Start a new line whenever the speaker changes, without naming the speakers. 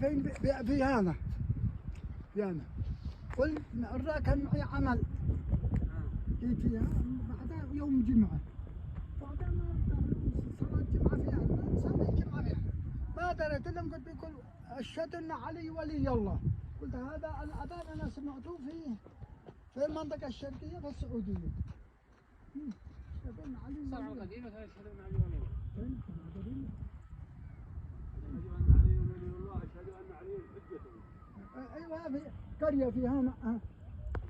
في هذا قل كان معي عمل جيت فيها بعدها يوم جمعة بعدها صلاة جمعة فيها نصلي الجمعة فيها ما دريت لهم قلت بيقول أشهد أن علي ولي الله قلت هذا الأذان أنا سمعته في المنطقة الشرقية في السعودية أشهد أن علي ولي الله
صار قديمة أشهد أن علي ولي الله
أيوة في قرية فيها